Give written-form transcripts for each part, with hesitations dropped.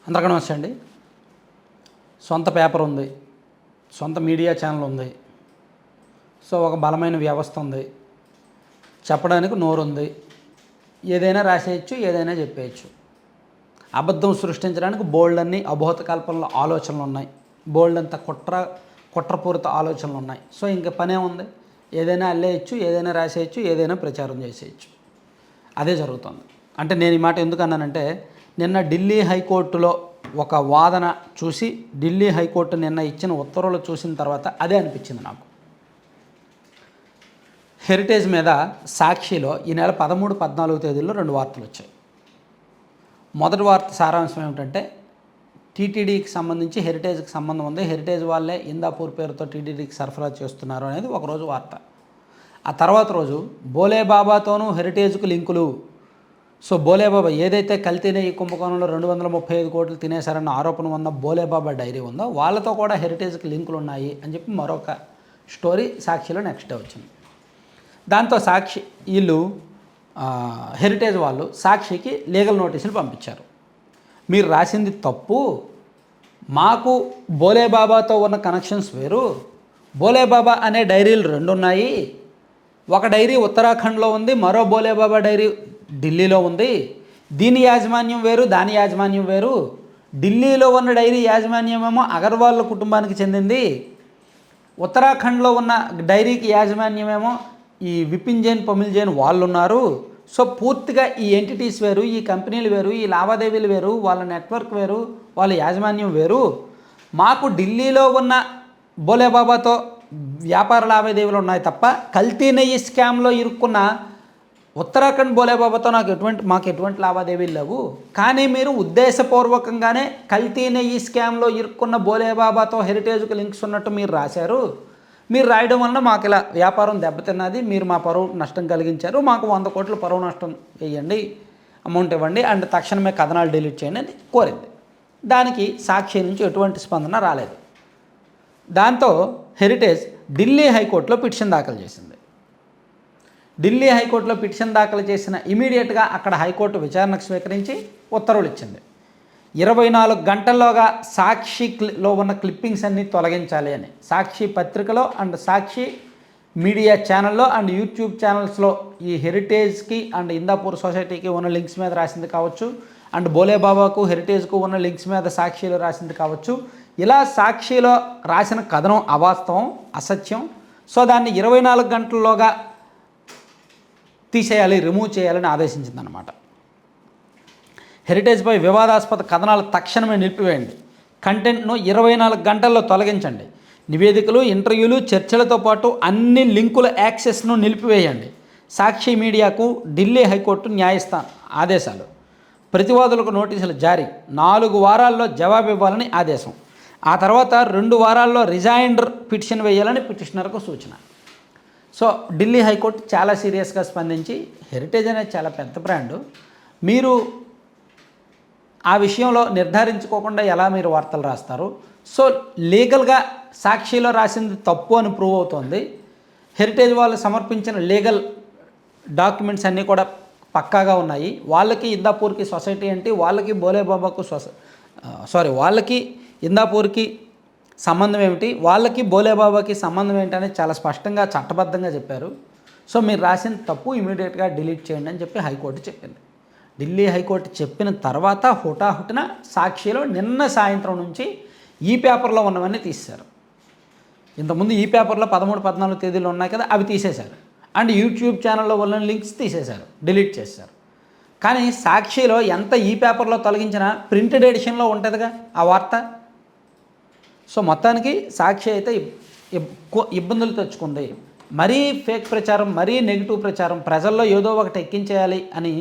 అందరికీ నమస్తే అండి. సొంత పేపర్ ఉంది, సొంత మీడియా ఛానల్ ఉంది, సో ఒక బలమైన వ్యవస్థ ఉంది, చెప్పడానికి నోరు ఉంది, ఏదైనా రాసేయచ్చు, ఏదైనా చెప్పేయచ్చు. అబద్ధం సృష్టించడానికి బోల్డ్ అన్ని అబోధ కల్పనలో ఆలోచనలు ఉన్నాయి, బోల్డ్ అంత కుట్రపూరిత ఆలోచనలు ఉన్నాయి. సో ఇంకా పనే ఉంది, ఏదైనా అల్లేయచ్చు, ఏదైనా రాసేయచ్చు, ఏదైనా ప్రచారం చేసేయచ్చు. అదే జరుగుతుంది. అంటే నేను ఈ మాట ఎందుకు అన్నానంటే, నిన్న ఢిల్లీ హైకోర్టులో ఒక వాదన చూసి, ఢిల్లీ హైకోర్టు నిన్న ఇచ్చిన ఉత్తర్వులు చూసిన తర్వాత అదే అనిపించింది నాకు. హెరిటేజ్ మీద సాక్షిలో ఈ నెల 13, 14 తేదీల్లో 2 వార్తలు వచ్చాయి. మొదటి వార్త సారాంశం ఏమిటంటే, టీటీడీకి సంబంధించి హెరిటేజ్కి సంబంధం ఉంది, హెరిటేజ్ వాళ్ళే ఇందాపూర్ పేరుతో టీటీడీకి సరఫరా చేస్తున్నారు అనేది ఒకరోజు వార్త. ఆ తర్వాత రోజు బోలేబాబాతోనూ హెరిటేజ్కు లింకులు. సో బోలేబాబా ఏదైతే కల్తీ నెయ్యి కుంభకోణంలో 235 కోట్లు తినేశారన్న ఆరోపణ ఉన్న బోలేబాబా డైరీ ఉందో వాళ్ళతో కూడా హెరిటేజ్కి లింకులు ఉన్నాయి అని చెప్పి మరొక స్టోరీ సాక్షిలో నెక్స్ట్ డే వచ్చింది. దాంతో సాక్షి వీళ్ళు హెరిటేజ్ వాళ్ళు సాక్షికి లీగల్ నోటీసులు పంపించారు. మీరు రాసింది తప్పు, మాకు బోలేబాబాతో ఉన్న కనెక్షన్స్ వేరు, బోలేబాబా అనే డైరీలు 2 ఉన్నాయి, ఒక డైరీ ఉత్తరాఖండ్లో ఉంది, మరో బోలేబాబా డైరీ ఢిల్లీలో ఉంది, దీని యాజమాన్యం వేరు, దాని యాజమాన్యం వేరు, ఢిల్లీలో ఉన్న డైరీ యాజమాన్యం ఏమో అగర్వాల్ కుటుంబానికి చెందింది, ఉత్తరాఖండ్లో ఉన్న డైరీకి యాజమాన్యం ఏమో ఈ విపిన్ జైన్, పమిల్ జైన్ వాళ్ళు ఉన్నారు. సో పూర్తిగా ఈ ఎంటిటీస్ వేరు, ఈ కంపెనీలు వేరు, ఈ లావాదేవీలు వేరు, వాళ్ళ నెట్వర్క్ వేరు, వాళ్ళ యాజమాన్యం వేరు, మాకు ఢిల్లీలో ఉన్న బోలేబాబాతో వ్యాపార లావాదేవీలు ఉన్నాయి తప్ప కల్తీ నెయ్యి స్కామ్లో ఇరుక్కున్న ఉత్తరాఖండ్ బోలేబాబాతో మాకు ఎటువంటి లావాదేవీలు లేవు. కానీ మీరు ఉద్దేశపూర్వకంగానే కల్తీ నెయ్యి స్కామ్లో ఇరుక్కున్న బోలేబాబాతో హెరిటేజ్కి లింక్స్ ఉన్నట్టు మీరు రాశారు. మీరు రాయడం వలన మాకు ఇలా వ్యాపారం దెబ్బతిన్నది, మీరు మా పరువు నష్టం కలిగించారు, మాకు 100 కోట్ల పరువు నష్టం వేయండి, అమౌంట్ ఇవ్వండి అండ్ తక్షణమే కథనాలు డిలీట్ చేయండి అని కోరింది. దానికి సాక్షి నుంచి ఎటువంటి స్పందన రాలేదు. దాంతో హెరిటేజ్ ఢిల్లీ హైకోర్టులో పిటిషన్ దాఖలు చేసింది. ఢిల్లీ హైకోర్టులో పిటిషన్ దాఖలు చేసిన ఇమీడియట్గా అక్కడ హైకోర్టు విచారణకు స్వీకరించి ఉత్తర్వులు ఇచ్చింది. 24 గంటల్లోగా సాక్షిలో ఉన్న క్లిప్పింగ్స్ అన్నీ తొలగించాలి అని. సాక్షి పత్రికలో అండ్ సాక్షి మీడియా ఛానల్లో అండ్ యూట్యూబ్ ఛానల్స్లో ఈ హెరిటేజ్కి అండ్ ఇందాపూర్ సొసైటీకి ఉన్న లింక్స్ మీద రాసింది కావచ్చు, అండ్ బోలేబాబాకు హెరిటేజ్కు ఉన్న లింక్స్ మీద సాక్షిలో రాసింది కావచ్చు, ఇలా సాక్షిలో రాసిన కథనం అవాస్తవం, అసత్యం. సో దాన్ని 24 గంటల్లోగా తీసేయాలి, రిమూవ్ చేయాలని ఆదేశించిందనమాట. హెరిటేజ్పై వివాదాస్పద కథనాలు తక్షణమే నిలిపివేయండి, కంటెంట్ను 24 గంటల్లో తొలగించండి, నివేదికలు, ఇంటర్వ్యూలు, చర్చలతో పాటు అన్ని లింకుల యాక్సెస్ను నిలిపివేయండి. సాక్షి మీడియాకు ఢిల్లీ హైకోర్టు న్యాయస్థానం ఆదేశాలు. ప్రతివాదులకు నోటీసులు జారీ, 4 వారాల్లో జవాబు ఇవ్వాలని ఆదేశం. ఆ తర్వాత 2 వారాల్లో రిజైండర్ పిటిషన్ వేయాలని పిటిషనర్కు సూచన. సో ఢిల్లీ హైకోర్టు చాలా సీరియస్గా స్పందించి, హెరిటేజ్ అనేది చాలా పెద్ద బ్రాండు, మీరు ఆ విషయంలో నిర్ధారించుకోకుండా ఎలా మీరు వార్తలు రాస్తారు, సో లీగల్గా సాక్షిలో రాసింది తప్పు అని ప్రూవ్ అవుతోంది, హెరిటేజ్ వాళ్ళు సమర్పించిన లీగల్ డాక్యుమెంట్స్ అన్నీ కూడా పక్కాగా ఉన్నాయి, వాళ్ళకి ఇందాపూర్కి సొసైటీ ఏంటి, వాళ్ళకి బోలేబాబాకు వాళ్ళకి ఇందాపూర్కి సంబంధం ఏమిటి, వాళ్ళకి బోలేబాబాకి సంబంధం ఏంటి అనేది చాలా స్పష్టంగా చట్టబద్ధంగా చెప్పారు. సో మీరు రాసిన తప్పు ఇమీడియట్గా డిలీట్ చేయండి అని చెప్పి హైకోర్టు చెప్పింది. ఢిల్లీ హైకోర్టు చెప్పిన తర్వాత హుటాహుటిన సాక్షిలో నిన్న సాయంత్రం నుంచి ఈ పేపర్లో ఉన్నవన్నీ తీసేశారు. ఇంతకుముందు ఈ పేపర్లో 13, 14 తేదీలు ఉన్నాయి కదా, అవి తీసేశారు. అండ్ యూట్యూబ్ ఛానల్లో ఉన్న లింక్స్ తీసేశారు, డిలీట్ చేశారు. కానీ సాక్షిలో ఎంత ఈ పేపర్లో తొలగించినా ప్రింటెడ్ ఎడిషన్లో ఉంటుందిగా ఆ వార్త. సో మొత్తానికి సాక్షి అయితే ఇబ్బందులు తెచ్చుకుంది. మరీ ఫేక్ ప్రచారం, మరీ నెగిటివ్ ప్రచారం, ప్రజల్లో ఏదో ఒకటి ఎక్కించేయాలి అని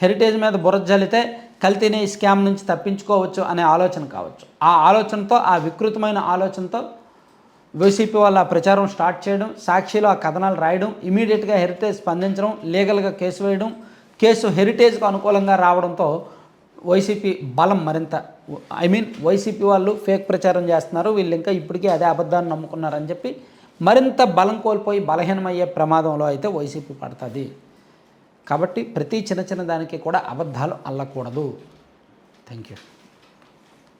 హెరిటేజ్ మీద బురజల్లితే కల్తీనే ఈ స్కామ్ నుంచి తప్పించుకోవచ్చు అనే ఆలోచన కావచ్చు. ఆ ఆలోచనతో, ఆ వికృతమైన ఆలోచనతో వైసీపీ వాళ్ళు ఆ ప్రచారం స్టార్ట్ చేయడం, సాక్షిలో ఆ కథనాలు రాయడం, ఇమీడియట్గా హెరిటేజ్ స్పందించడం, లీగల్గా కేసు వేయడం, కేసు హెరిటేజ్కు అనుకూలంగా రావడంతో వైసీపీ బలం మరింత, వైసీపీ వాళ్ళు ఫేక్ ప్రచారం చేస్తున్నారు, వీళ్ళు ఇంకా ఇప్పటికీ అదే అబద్ధాన్ని నమ్ముకున్నారని చెప్పి మరింత బలం కోల్పోయి బలహీనమయ్యే ప్రమాదంలో అయితే వైసీపీ పడుతుంది. కాబట్టి ప్రతి చిన్న దానికి కూడా అబద్ధాలు అల్లకూడదు. Thank you.